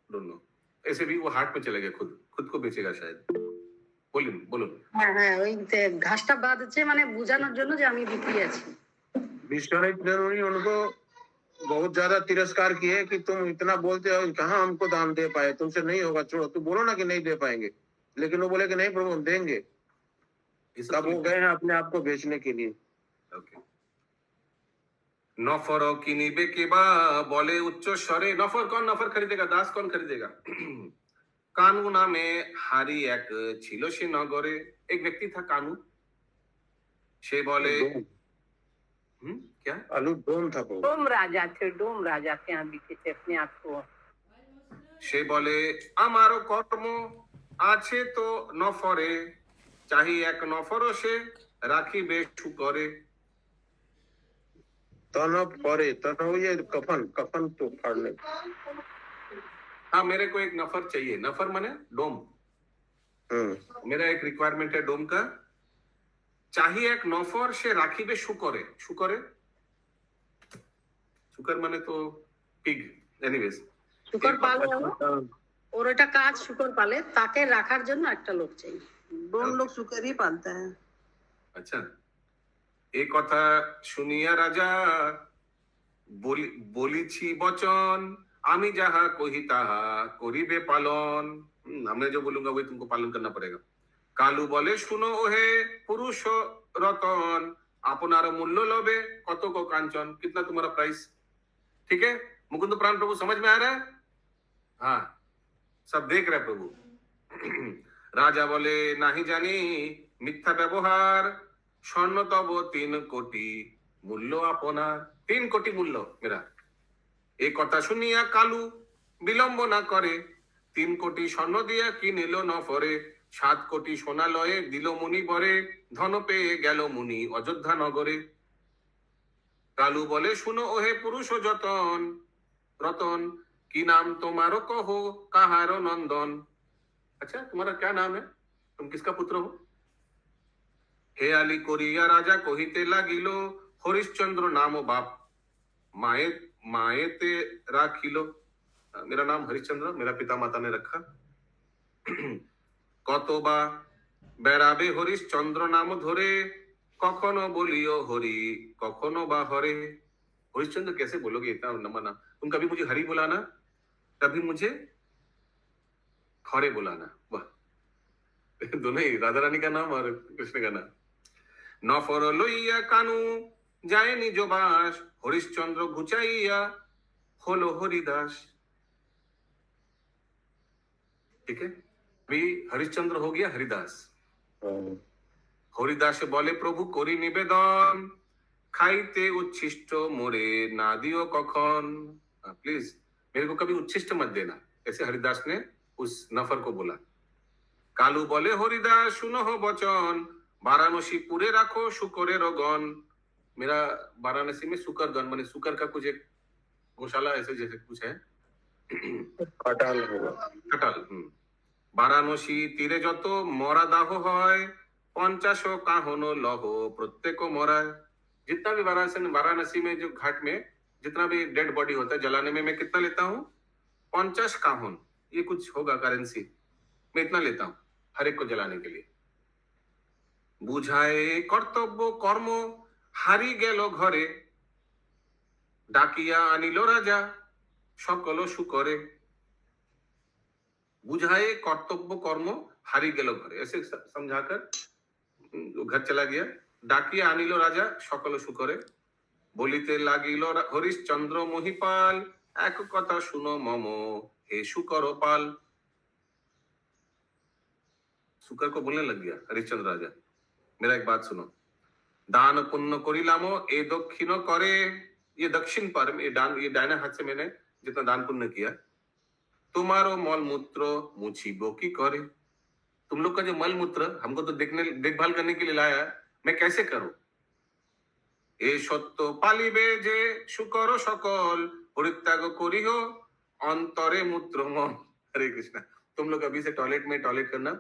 दोनों ऐसे भी वो हाट में चले गए, खुद को बेचेगा शायद। बोलिए बोलून। হ্যাঁ হ্যাঁ ওই ঘাসটা বাঁধছে মানে বোঝানোর জন্য যে আমি বিক্রি আছি। विश्वामित्र ने उनको बहुत ज्यादा तिरस्कार किए कि तुम इतना बोलते हो, कहाँ हमको दान दे पाए, तुमसे नहीं होगा, छोड़ो। तू बोलो ना कि नहीं दे पाएंगे, लेकिन वो बोले कि नहीं प्रभु हम देंगे। तब वो गए हैं अपने आप को बेचने के लिए। ओके। नफर किनिबे के बा बोले उच्च स्वरे। नफर कौन? नफर खरीदेगा, दास कौन खरीदेगा? कानू नामे हारी एक छिलो से नगरे। एक व्यक्ति था कानू, से बोले क्या आलू डोम था वो। डोम राजा थे, डोम राजा के यहाँ बिके थे अपने आप को। সে বলে আমারও কর্ম আছে তো নফরে, চাহি এক নফর সে রাখিবে সুকরে। तन परे तन ये कफन, कफन तो फाड़ने। हाँ, मेरे को एक नफर चाहिए। नफर माने डोम। मेरा एक रिक्वायरमेंट है डोम का। चाहिए एक नफर से राखिबे सुकरे। सुकरे सुकर माने तो पिग। एनीवेज শুকর পালে ওর এটা কাজ শুকর পালে, তাকে রাখার জন্য একটা লোক চাই। दोनों लोग शुक्र ही पालता है। अच्छा। এই কথা শুনিয়া রাজা বলিছি বচন, আমি যাহা কহি তাহা করিবে পালন। मैं जो बोलूंगा वही तुमको पालन करना पड़ेगा। কালু বলে শুনো ওহে পুরুষ রতন, আপনার মূল্য লবে কত को कांचन। कितना तुम्हारा प्राइस? ठीक है मुकुंद प्राण प्रभु, समझ में आ रहा है? हाँ, सब देख रहे प्रभु। राजा बोले नहीं जानी मिथ्या व्यवहार, স্বর্ণ তব 3 কোটি মূল্য আপনার। 3 কোটি মূল্য মেরা। এই কথা শুনিয়া কালু বিলম্ব না করে, 3 কোটি স্বর্ণ দিয়া কিনিল নফরে। 7 কোটি সোনা লয়ে দিল মুনি বরে, ধন পেয়ে গেল মুনি অযোধ্যা নগরে। কালু বলে শুনো ওহে পুরুষ যতন রতন, কি नाम तुम्हारो कहो कहारो नंदन। अच्छा तुम्हारा क्या नाम है, तुम किसका पुत्र हो? हेयाली कोरिया राजा कहिते लागिल, हरिश्चंद्र नाम बाप माए माएते राखिलो। मेरा नाम हरिश्चंद्र मेरा पिता माता ने रखा। कतबा बेड़ाबे हरिश्चंद्र नाम धरे, कखनो बोलियो हरि कखनो बा हरे। हरिश्चंद्र कैसे बोलोगे इतना नमना? तुम कभी मुझे हरि बुलाना, कभी मुझे हरे बुलाना। वाह, दोनों ही राधा रानी का नाम और कृष्ण का नाम। नफर लइया कानू जाए निज बास, हरिश्चंद्र घुचाइया हलो हरिदास। ठीक है, अभी हरिश्चंद्र हो गया हरिदास। हरिदास बोले प्रभु करी निवेदन, खाइते उच्छिष्ट मोरे ना दियो कखन। प्लीज मेरे को कभी उच्छिष्ट मत देना, ऐसे हरिदास ने उस नफर को बोला। কালু বলে হরিদাস শুনো বচন, वाराणसी पूरे रखो शुकरेर गण। मेरा वाराणसी में शुकर गण माने शुकर का कुछ एक गौशाला ऐसे जैसे कुछ है। खटाल होगा। खटाल। वाराणसी तीरे যত মরা দাহ হয়, 50 কাহন লহ प्रत्येक मराय। जितना भी वाराणसी में जो घाट में जितना भी डेड बॉडी होता है जलाने में मैं कितना लेता हूँ? 50 काहन। ये कुछ होगा करेंसी, मैं इतना लेता हूँ हर एक को जलाने के लिए। बुझाए कर्तव्य कर्म हारी गेलो घरे, डाकिया आनिलो राजा सकल सुकरे। बुझाए कर्तव्य कर्म हारी गेलो घरे, ऐसे समझाकर घर चला गया। डाकिया आनिलो राजा सकल सुकरे। बोलिते लागिलो हरिश्चंद्र महिपाल, एक कथा सुनो मम हे शुकर पाल। शुकर को बोलने लग गया हरिश्चंद्र राजा, मेरा एक बात सुनो, दान पुण्य करिलामो ए दक्षिण करे। ये दक्षिण पर ये डायना हाथ से मैंने जितना दान पुण्य किया, तुम्हारो मल मूत्र मुछिबो की करे। तुम लोग का जो मल मूत्र हमको तो देखभाल करने के लिए लाया, मैं कैसे करूं? ए सत्य पालिबे जे शुकर सकल, परित्याग करिहो अंतरे मूत्र मल। हरे कृष्णा। तुम लोग अभी से टॉयलेट में टॉयलेट करना,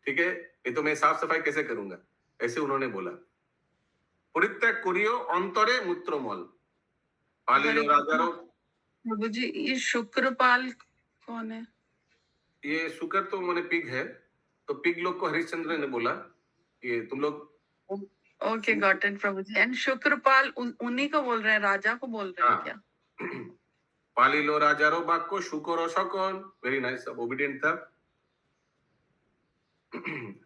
ठीक है? ये तो मैं साफ सफाई कैसे करूंगा, ऐसे उन्होंने बोला। परित्याग करियो अंतरे मूत्रमल। पालिलो राजारो। प्रभु जी ये शुक्रपाल कौन है? ये शुकर तो मैंने पिग है, तो पिग लोग को हरिश्चंद्र ने बोला ये तुम लोग। ओके गॉट इट प्रभु जी। एंड शुक्रपाल उन्हीं को बोल रहे हैं, राजा को बोल रहे हैं क्या? पालिलो राजारो बाक्य शुकर सकल। वेरी नाइस, सब ओबीडिएंट था।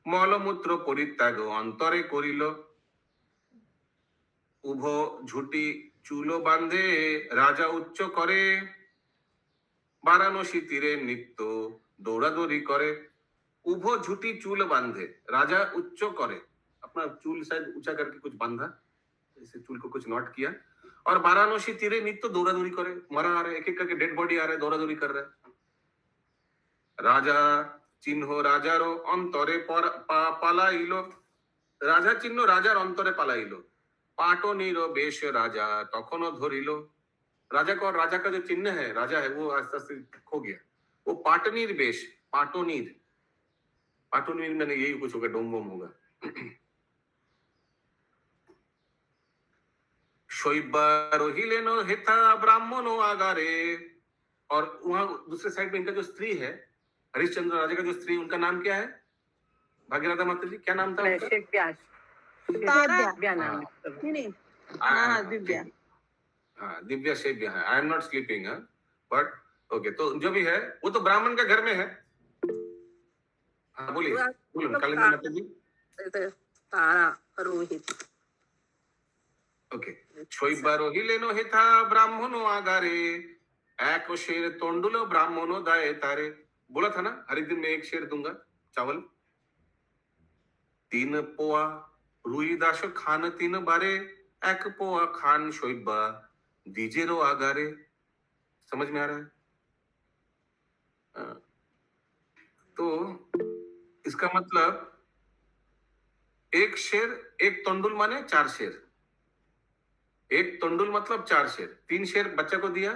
मलमूत्र परित्याग अंतरे करिल, उभ झुटी चूलो बांधे राजा उच्च करे। वाराणसी तीरे नित्य दौड़ादौड़ी करे। उभ झुटी चूल बांधे राजा उच्च करे, अपना चूल शायद ऊंचा करके कुछ बांधा, ऐसे चूल को कुछ नॉट किया। और वाराणसी तीरे नित्य दौड़ादौड़ी करे, मरा आ रहे, एक एक करके डेड बॉडी आ रहे, दौड़ादौड़ी कर रहे। राजा चिन्ह राजारो अंतरे पालाइलो, राजा चिन्ह राजार अंतरे पालाइलो। पाटनीर बेश राजा तखनो धरिलो। राजा का और राजा का जो चिन्ह है, राजा है, वो आस्ते आस्ते खो गया। वो पाटनीर बेश, पाटनीर मैंने यही कुछ होगा, डोम बोम होगा। शोइबारोहिलेनो हिता ब्राह्मणो आगारे। और वहां दूसरे साइड में इनका जो स्त्री है, हरिश्चंद्र राजा का जो स्त्री, उनका नाम क्या है? भागीरथा माता जी, क्या नाम था उनका? दिव्या नाम है। नहीं, हाँ दिव्या। हाँ दिव्या शेव्या है। I am not sleeping, but okay. तो जो भी है वो तो ब्राह्मण का घर में है। हाँ बोलिए, बोलो कालिंदी माता जी। तारा रोहित। ओके। शोइबारोहिलेनो हिता ब्राह्मणो आगारे, एक शेर तोंडुलो ब्राह्मणो दाए तारे। बोला था ना हर एक दिन मैं एक शेर दूंगा चावल। 3 पोआ रुई दास खान 3 बारे, 1 पोआ खान शोइबा दीजेरो आगारे। समझ में आ रहा है? तो इसका मतलब एक शेर, एक तंडुल माने 4 शेर। एक तंडुल मतलब 4 शेर। 3 शेर बच्चा को दिया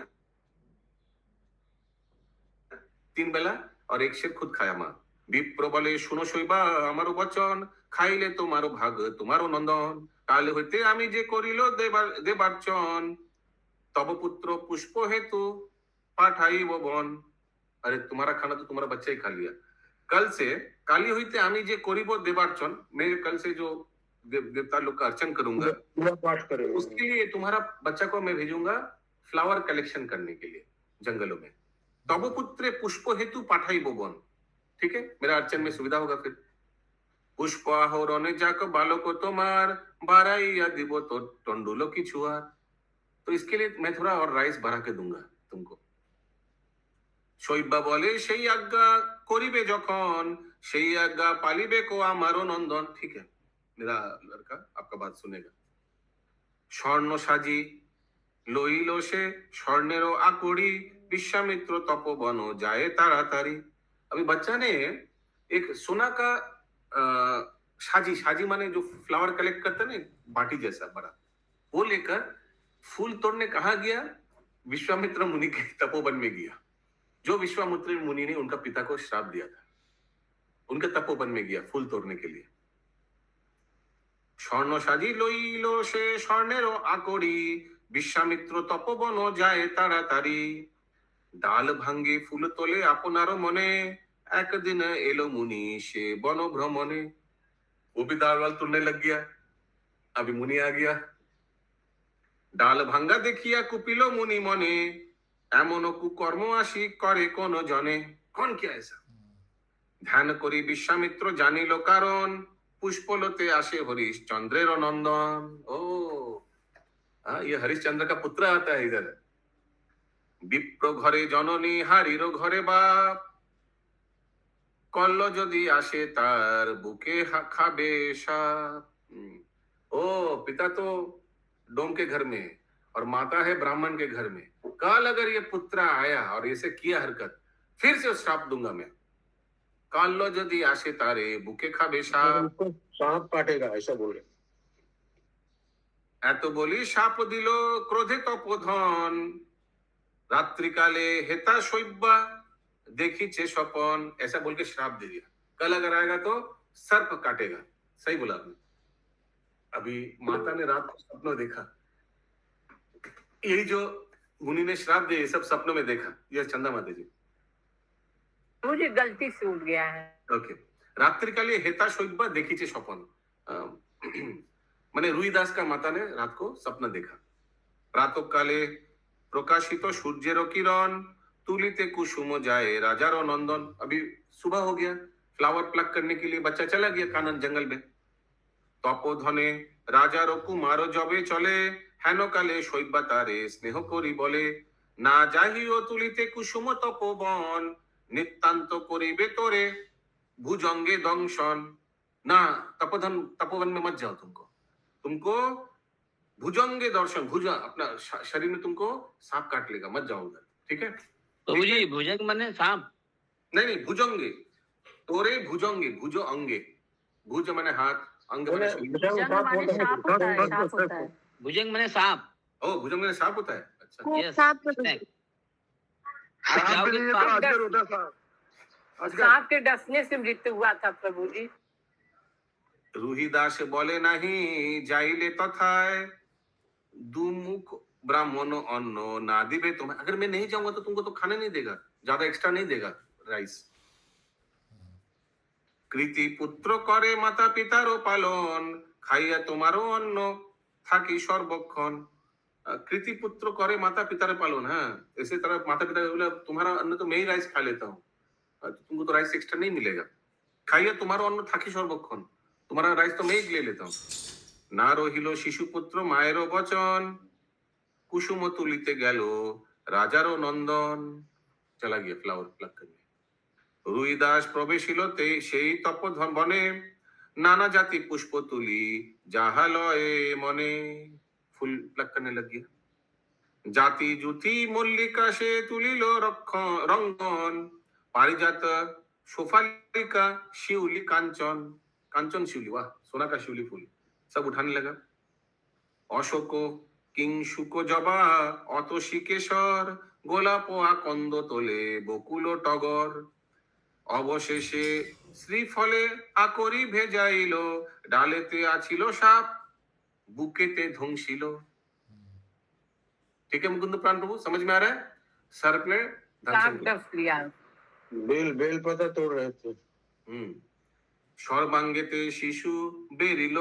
3 बेला, और 1 शेर खुद खाया माँ। विप्र बोले सुनो शोइबा हमारो बचन, खाइले तुम्हारो भाग तुम्हारो नंदन। काल হইতে আমি যে করিল দেবার্চন, तब पुत्र पुष्प हेतु पाठाइब वन। अरे तुम्हारा खाना तो तुम्हारा बच्चा ही खा लिया। कल से काली हुईते आमी जे करिब देवार्चन, मैं कल से जो देवता लोग का अर्चन करूंगा, पाठ करेंगे, उसके लिए तुम्हारा बच्चा को मैं भेजूंगा फ्लावर कलेक्शन करने के लिए जंगलों में। तब पुत्र पुष्प हेतु पाठाइब वन। ठीक है, मेरा अर्चन में सुविधा होगा। फिर पुष्प आहरणे जाक बालक तुम्हार, बाराइया दिबो तो टंडुलो की छुआर। तो इसके लिए मैं थोड़ा और राइस भरा के दूंगा तुमको। शोइबा बोले সেই আজ্ঞা করিবে যখন, সেই আজ্ঞা পালিবে কো আমারো নন্দন। ठीक है, मेरा लड़का आपका बात सुनेगा। স্বর্ণ সাজি লইল সে স্বর্ণেরও আকড়ি, বিশ্বামিত্র তপবন যায় তাড়াতাড়ি। अभी बच्चा ने एक सोना का साजी साजी माने जो फ्लावर कलेक्ट करते हैं ना, एक बाटी जैसा बड़ा, वो लेकर फूल तोड़ने कहा गया? विश्वामित्र मुनि के तपोवन में गया। जो विश्वामित्र मुनि ने उनका पिता को श्राप दिया था, उनके तपोवन में गया फूल तोड़ने के लिए। स्वर्ण साजी लइल से स्वर्णेरो आकड़ी, विश्वामित्र तपोवन जाए ताड़ाताड़ी। डाल भांगे फूल तोले आपनारो मने, एक दिन एलो मुनि से वन भ्रमणे। वो भी दाल वाल तोड़ने लग गया, अभी मुनि आ गया। डाल भांगा देखिया कुपिलो मुनि मने, एमन कुकर्म आशी करे कोन जने। कौन किया ऐसा? ध्यान करी विश्वामित्र जानिल कारण, पुष्पलते आशे हरिश्चंद्रेर नंदन। ओ ये हरिश्चंद्र का पुत्र आता है इधर। विप्र घरे जननी हारिर घरे बाप, कल्ल यदि आशे तार बुके खाबे साप। ओ पिता तो डोम के घर में और माता है ब्राह्मण के घर में। कल अगर ये पुत्र आया और ऐसे किया हरकत, फिर से श्राप दूंगा मैं। काल्लो यदि आशे तारे बुके खाबे साप, सांप काटेगा ऐसा बोले। एतो बोली शाप दिलो क्रोधे तपोधन, रात्रि काले हेता शोइब्बा देखीचे स्वपन। ऐसा बोल के श्राप दे दिया, कल अगर आएगा तो सर्प काटेगा। सही बोला आपने। अभी माता ने रात को सपनों देखा, यही जो मुनि ने श्राप दिए सब सपनों में देखा। ये चंदा माता जी, मुझे गलती से उठ गया है। ओके। रात्रि काले हेता शोइब्बा देखीचे स्वपन, माने रुईदास का माता ने रात को सपना देखा। प्रातः काले प्रकाशित सूर्येरो किरण, तुलिते कुसुम जाए राजारो नंदन। अभी सुबह हो गया, फ्लावर प्लक करने के लिए बच्चा चला गया कानन जंगल में। तपोधने राजारो कुमारो जबे चले, हेन काले शोइब्बा तारे स्नेह करी बोले। ना जाहिओ तुलिते कुसुम तपोवन, नित्तांत करिबे तोरे भुजंगे दंशन। ना तपोवन में मत जाओ, तुमको भुजंगे दर्शन, भुजा अपना शरीर में तुमको सांप काट लेगा, मत जाओ उधर। ठीक है प्रभु जी? भुजंग माने सांप? नहीं भुजंगे तोरे भुजंगे, भुजो अंगे, भुज माने हाथ, अंग माने शरीर। भुजंग माने सांप? ओ भुजंग माने सांप होता है। अच्छा यस। सांप के डसने से मृत्यु हुआ था प्रभु जी। रुहिदास बोले नहीं जाइले तथाय, दुमुख ब्राह्मण अन्न ना दिबे तुम्हें। अगर मैं नहीं जाऊंगा तो तुमको तो खाने नहीं देगा, ज्यादा एक्स्ट्रा नहीं देगा राइस। कृति पुत्र करे माता पितारो पालन, खाइया तुम्हारो अन्न थाकी सर्वक्षण। कृति पुत्र करे माता पितारो पालन। हाँ, ऐसे तरह माता पिता बोले तुम्हारा अन्न तो मैं ही राइस खा लेता हूँ, तुमको तो राइस एक्स्ट्रा नहीं मिलेगा। खाइया तुम्हारो अन्न थाकी सर्वक्षण, तुम्हारा राइस तो मैं ही ले लेता हूँ। ना रहिलो शिशुपुत्र मायरो बचन, कुसुम तुलिते गेलो राजारो नंदन। चला गया फ्लावर प्लक करने। रुईदास प्रवेशिलो ते সেই তপোধন বনে, नाना जाति पुष्प तुली जाहा लये मने। फूल प्लक करने लग गया। जाति जुति मल्लिका से तुलिलो रंगन, पारिजात सोफालिका शिवली कांचन। कांचन शिवली, वाह सोना का शिवली फूल सब उठाने लगा। अशोक किंशुक जबा अतोषी केशर, गोलाप আকন্দ তোলে বকুল টগর। অবশেষে শ্রীফলে আকরি ভেজাইল, ডালেতে আছিল সাপ বুকেতে ধ্বংসিল। ठीक है मुकुंद प्राण प्रभु, समझ में आ रहा है? सर्प ने सांप डस लिया। बेल पता तोड़ रहे थे। সর্বাঙ্গেতে শিশু বেরিল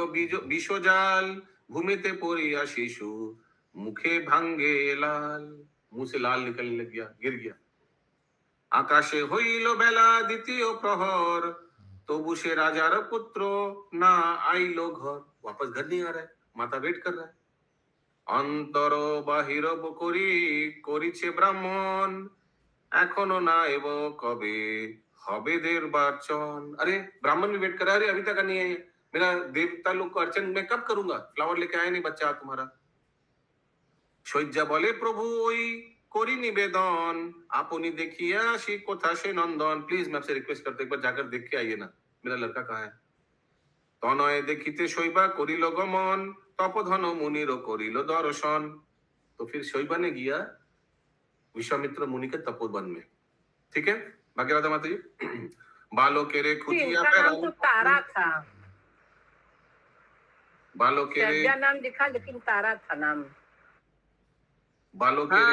বিষজাল, ভূমিতে পড়িয়া শিশু মুখে ভাঙ্গে লাল। मुंह से लाल निकलने लग गया, गिर गया। आकाशे হইল বেলা দ্বিতীয় প্রহর, তবু সে রাজার পুত্র না আইলো ঘর। वापस घर नहीं आ रहा है, माता वेट कर रहा है। অন্তর বাহির করি করিছে ব্রাহ্মণ, এখনো না এব কবে হবে देववाचन। अरे ब्राह्मण भी वेट कर रहा है, अरे अभी तक नहीं है, मेरा देवता लोग को अर्चन मैं कब करूंगा? फ्लावर लेके आया नहीं बच्चा तुम्हारा। शैज्या बोले प्रभु ओई कोरी निवेदन आपनी देखिए आशी कोथा से नंदन। प्लीज मैं आपसे रिक्वेस्ट करता हूं एक बार जाकर देख के आइए ना, मेरा लड़का कहाँ है। तनय देखिते शैबा करिल गमन तपधन मुनिर करिल दर्शन। तो फिर शैबा ने गया विश्वामित्र मुनि के तपोवन में। ठीक है, बाकी राधा माता जी। बालों के रे खुजिया इनका नाम तो तारा था, बालों के रे शैब्या नाम लिखा लेकिन तारा था नाम। बालों के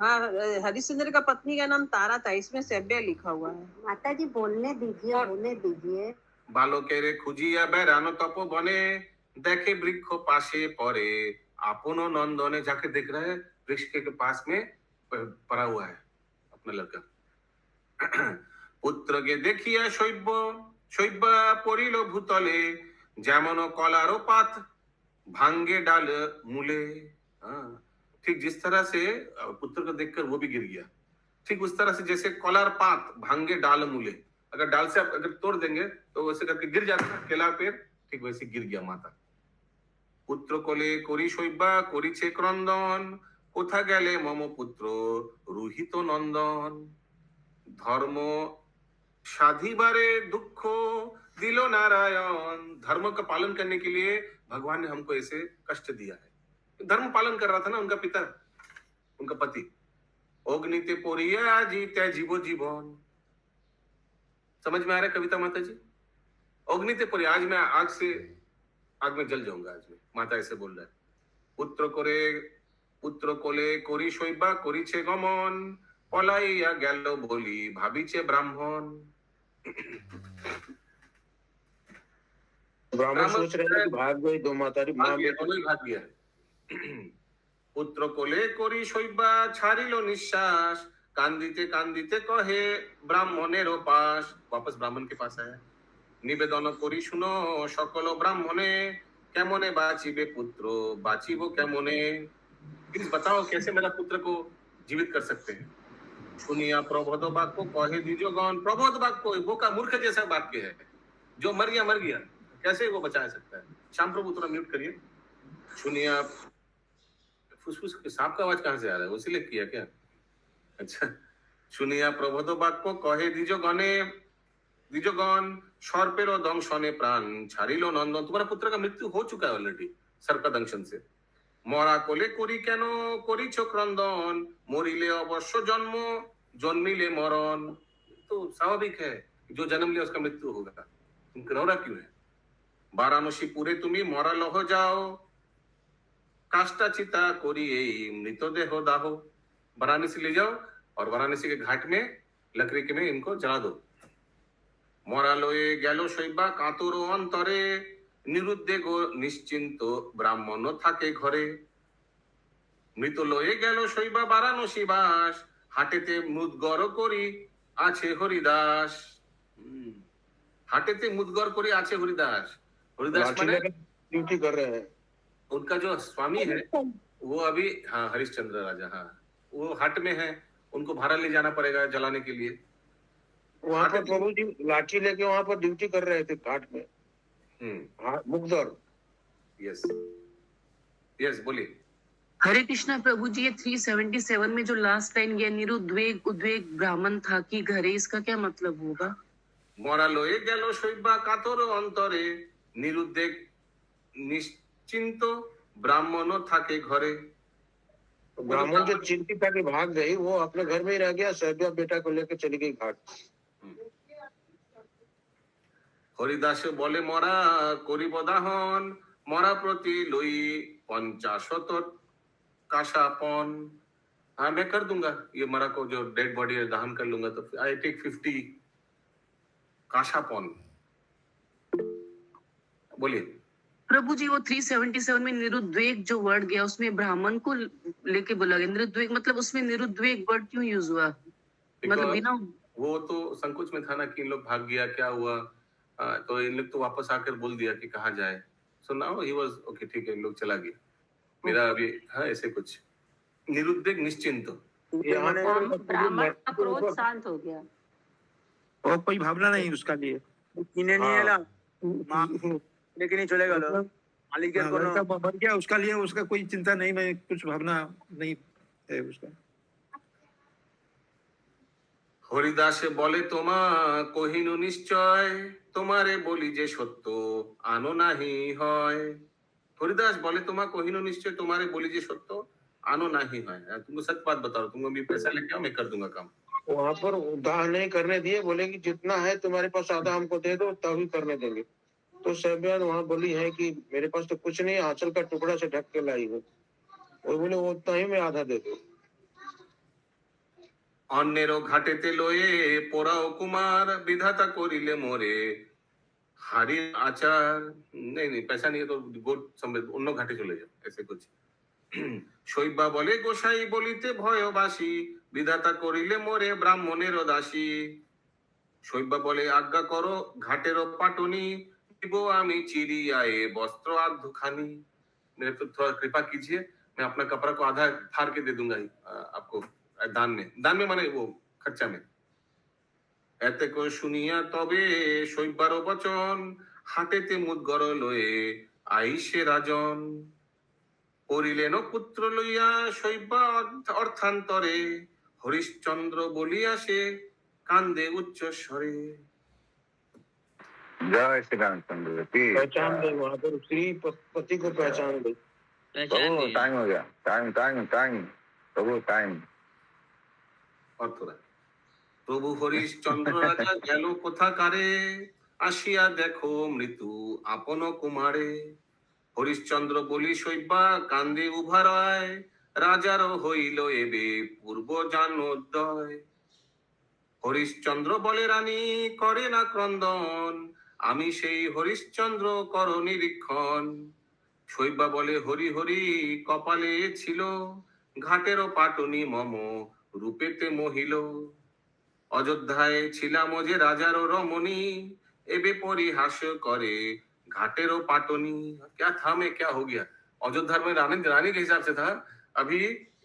हाँ रे हरिश्चंद्र का पत्नी का नाम तारा था, इसमें सैब्या लिखा हुआ है। माता जी बोलने दीजिए, बोलने दीजिए। बालों के रे खुजिया बेरानो तपो बने देखे वृक्ष पाशे परे आपनो नंदने। जाके देख रहे हैं वृक्ष के पास में पड़ा हुआ है अपना लड़का। पुत्र के देखिया शैब्य शैब्या पड़िल भूतले जेमन कलारो पात भांगे डाल मूले। हाँ, ठीक जिस तरह से पुत्र को देखकर वो भी गिर गया, ठीक उस तरह से जैसे कलार पात भांगे डाल मूले, अगर डाल से आप अगर तोड़ देंगे तो वैसे करके गिर जाता है केला पेड़, ठीक वैसे गिर गया माता। पुत्र कोले कोरी शैब्या करिछे क्रंदन कोथा गेले मम पुत्र रुहित नंदन। धर्म साधिबारे दुख दिलो नारायण। धर्म का पालन करने के लिए भगवान ने हमको ऐसे कष्ट दिया है। धर्म पालन कर रहा था ना उनका पिता, उनका पति। अग्निते पोरिया जीते जीवो जीवन। समझ में आ रहा है कविता माता जी? अग्निते पोरिया, आज मैं आग में जल जाऊंगा आज में, माता ऐसे बोल रहा है। पुत्र कोले कोरी शैब्या करिछे गमन पलाइया गेल बोली भाबिछे ब्राह्मण। ब्राह्मण सोच रहे हैं कि भाग गए दो मातारी मां दोनों ही भाग गया। पुत्र कोले कोरी शैब्या छाड़िलो निश्वास कांदिते कांदिते कहे ब्राह्मणेर पास। वापस ब्राह्मण के पास आया। निवेदन करी सुनो सकल ब्राह्मणे केमने बाचिबे पुत्र बाचिबो केमने। प्लीज बताओ कैसे मेरा पुत्र को जीवित कर सकते हैं। सुनिया प्रबोध वाक्य कहे द्विजगण। प्रबोध वाक्य वो का मूर्ख जैसा वाक्य है, जो मर गया कैसे वो बचा सकता है। श्याम प्रभु थोड़ा म्यूट करिए। सुनिया फुसफुस सांप का आवाज कहाँ से आ रहा है, उसी लिए किया क्या? अच्छा। सुनिया प्रबोध वाक्य कहे द्विजगण सर्पेर दंशने प्राण छाड़िलो नंदन। तुम्हारा पुत्र का मृत्यु हो चुका है ऑलरेडी सर्प का दंशन से। मरा कोले कोरी केनो करिछो क्रंदन मरिले अवश्य जन्म जन्मिले मरण। तो स्वाभाविक है जो जन्म लिया उसका मृत्यु होगा, तुम करौरा क्यों है? वाराणसी पुरे तुमी मरा लह जाओ काष्टा चिता कोरी मृतदेह दाहो। वाराणसी ले जाओ और वाराणसी के घाट में लकड़ी के में इनको जला दो। मरा लोए गेलो शैब्या कातरो अंतरे निरुद्वेग निश्चिंत ब्राह्मण थाके घरे। मृत लये गेल शैब्या वाराणसी बास हाटेते मुदगर करी आछे हरिदास। हाटेते मुदगर करी आछे हरिदास। हरिदास माने ड्यूटी कर रहे हैं। उनका जो स्वामी है वो अभी, हाँ हरिश्चंद्र राजा, हाँ वो हट में है, उनको भाड़ा ले जाना पड़ेगा जलाने के लिए। वहां पर प्रभु जी लाठी लेके वहां पर ड्यूटी कर रहे थे घाट में। हाँ मुग्धर। यस यस बोलिए। हरे कृष्णा प्रभु जी, ये 377 में जो लास्ट लाइन ये निरुद्वेग उद्वेग ब्राह्मण था कि घरे, इसका क्या मतलब होगा? मरा लोए गेलो शैब्या कातरो अंतरे निरुद्वेग निश्चिंत ब्राह्मण थाके घरे। ब्राह्मण जो चिंतित था कि भाग गई, वो अपने घर में ही रह गया। शैब्या बेटा को लेकर चली गई घाट। हरिदास बोले मरा करिब दाहन मरा प्रति लई 50 काशापन। हाँ मैं कर दूंगा, ये मरा को जो डेड बॉडी है दहन कर लूंगा, तो आई टेक 50 काशापन। बोलिए। प्रभु जी वो 377 में निरुद्वेग जो वर्ड गया उसमें ब्राह्मण को लेके बोला गया। निरुद्वेग मतलब उसमें निरुद्वेग वर्ड क्यों यूज हुआ? मतलब बिना वो तो संकोच में था ना कि इन लोग भाग गया, क्या हुआ, तो इन लोग तो वापस आकर बोल दिया कि कहाँ जाए। So now he was okay, ठीक है इन लोग चला गया। मेरा अभी हाँ ऐसे कुछ निरुद्वेग निश्चिंत। ब्राह्मण का क्रोध शांत हो गया और कोई भावना नहीं उसका लिए। কিনে নিয়ে এলাম মা लेके नहीं चले गलो मालिकेर कोनो बन गया उसका लिए, उसका कोई चिंता नहीं, मैं कुछ भावना नहीं है उसका। হরিদাসে বলে তোমা কহিনু নিশ্চয় তোমারে বলি যে সত্য আনো নাহি হয়। हरिदास बोले तुम्हारा कोहिनू निश्चय तुम्हारे बोली जी सत्य आनो नहीं है। तुमको सच बात बताओ, तुमको भी पैसा लेके आओ, मैं कर दूंगा काम। वहां पर उधार नहीं करने दिए, बोले कि जितना है तुम्हारे पास आधा हमको दे दो तभी करने देंगे। तो सहब्यान वहां बोली है कि मेरे पास तो कुछ नहीं, आंचल का टुकड़ा से ढक के लाई हूँ। वो बोले वो उतना ही मैं आधा दे दो। अन्नेरो घाटेते लोए पोराओ कुमार विधाता कोरिले मोरे हारी आचार। नहीं नहीं पैसा नहीं है तो गोट संबंध उन्नो घाटे चले जाओ, ऐसे कुछ। শৈবা বলে গোসাই বলিতে ভয়বাসী বিধাতা করিলে মোরে ব্রাহ্মণের দাসী। শৈবা বলে আজ্ঞা করো ঘাটের পাটনি দিব আমি চিরিয়াए वस्त्र आध दुखानी। मेरे तो थोड़ा कृपा कीजिए, मैं अपना कपड़ा को आधा फाड़ के दे दूंगा आपको दान में माने वो खर्चा में। এতে কো শুনিয়া তবে শৈবার বচন হাটেতে মুদগর লয়ে আইসে রাজন। পরিলেন পুত্র লইয়া শৈবা অর্থান্তরে হরিশ্চন্দ্র বলিয়া সে কান্দে উচ্চ স্বরে। जय श्री रामचंद्र की। पहचान दे वहां पर श्री पति को पहचान दे। प्रभु टाइम हो गया, टाइम टाइम टाइम प्रभु टाइम। और थोड़ा প্রভু হরিশ্চন্দ্র রাজা গেল কোথাকারে আসিয়া দেখো মৃত্যু আপন কুমারে। হরিশ্চন্দ্র বলি শৈবা কান্দে উভারয় রাজার হইল এবে পূর্ব জানোদয়। হরিশ্চন্দ্র বলে রানী করে না ক্রন্দন আমি সেই হরিশ্চন্দ্র কর নিরীক্ষণ। শৈবা বলে হরি হরি কপালে ছিল ঘাটের পাটনি মম রূপেতে মহিল। অযোধ্যায় ছিলাম যে রাজার রমণী এবে পরিহাস করে घाटेर पाटनी। क्या था मैं क्या हो गया, अयोध्या में रानी के हिसाब से था, अभी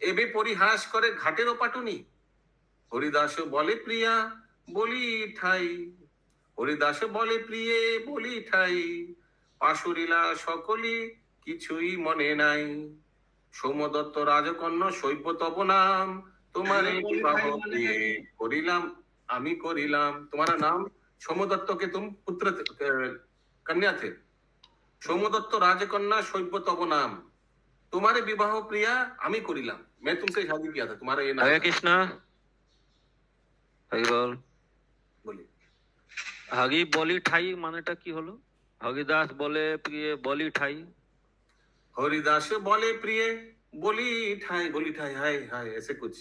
एबे परिहास करे घाटेर पाटनी। हरिदास बोले प्रिया बोली ठाई, हरिदास बोले प्रिय बोली ठाई पाशुरिला सकली কিছুই মনে নাই। সোমদত্ত রাজকন্যা শৈব তব নাম তোমারে বিবাহ দিয়ে করিলাম আমি করিলাম। तुम्हारा नाम सोमदत्त के तुम पुत्र कन्या थे। सोमदत्त राजकन्या शैव तब नाम तुम्हारे विवाह प्रिया आमी करिलाम, मैं तुमसे शादी किया था, तुम्हारा ये नाम। हरे कृष्णा हरि बोल। बोलिए। हरि বলি ঠাই মানেটা কি হলো? হরিদাস বলে প্রিয় বলি ঠাই। हरिदास बोले प्रिय बोली ठाई हाय हाय ऐसे कुछ।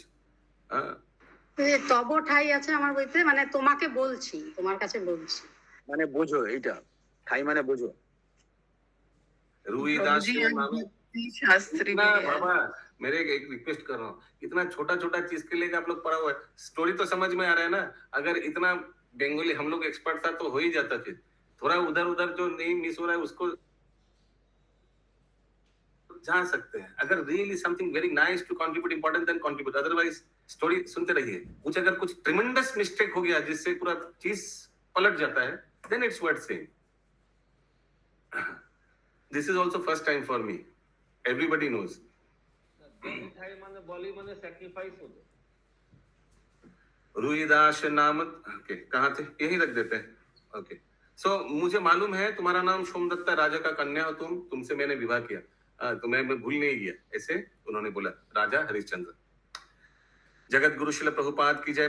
তব ঠাই আছে আমার বইতে, মানে তোমাকে বলছি, তোমার কাছে বলছি, মানে বোঝো, এইটা ঠাই মানে বোঝো। रुईदास शास्त्री ना बाबा, मेरे एक रिक्वेस्ट कर रहा हूँ, इतना छोटा छोटा चीज के लिए आप लोग पढ़ा हुआ है, स्टोरी तो समझ में आ रहा है ना। अगर इतना बंगाली हम लोग एक्सपर्ट था तो हो ही जाता, फिर थोड़ा उधर उधर जो नहीं मिस हो रहा है उसको जा सकते हैं। अगर really something very nice to contribute important then contribute, otherwise story सुनते रहिए। कुछ अगर कुछ ट्रिमेंडस मिस्टेक हो गया जिससे पूरा चीज पलट जाता है, then it's worth saying. This is also first time for me. Everybody knows. माने बलि माने सैक्रिफाइस होता। रुईदास नाम ओके कहाँ थे, यही रख देते हैं। ओके सो मुझे मालूम है तुम्हारा नाम सोमदत्ता राजा का कन्या हो तुम, तुमसे मैंने विवाह किया, तो मैं भूल नहीं गया, ऐसे उन्होंने बोला राजा हरिश्चंद्र। जगत गुरु श्रील प्रभुपाद की जय।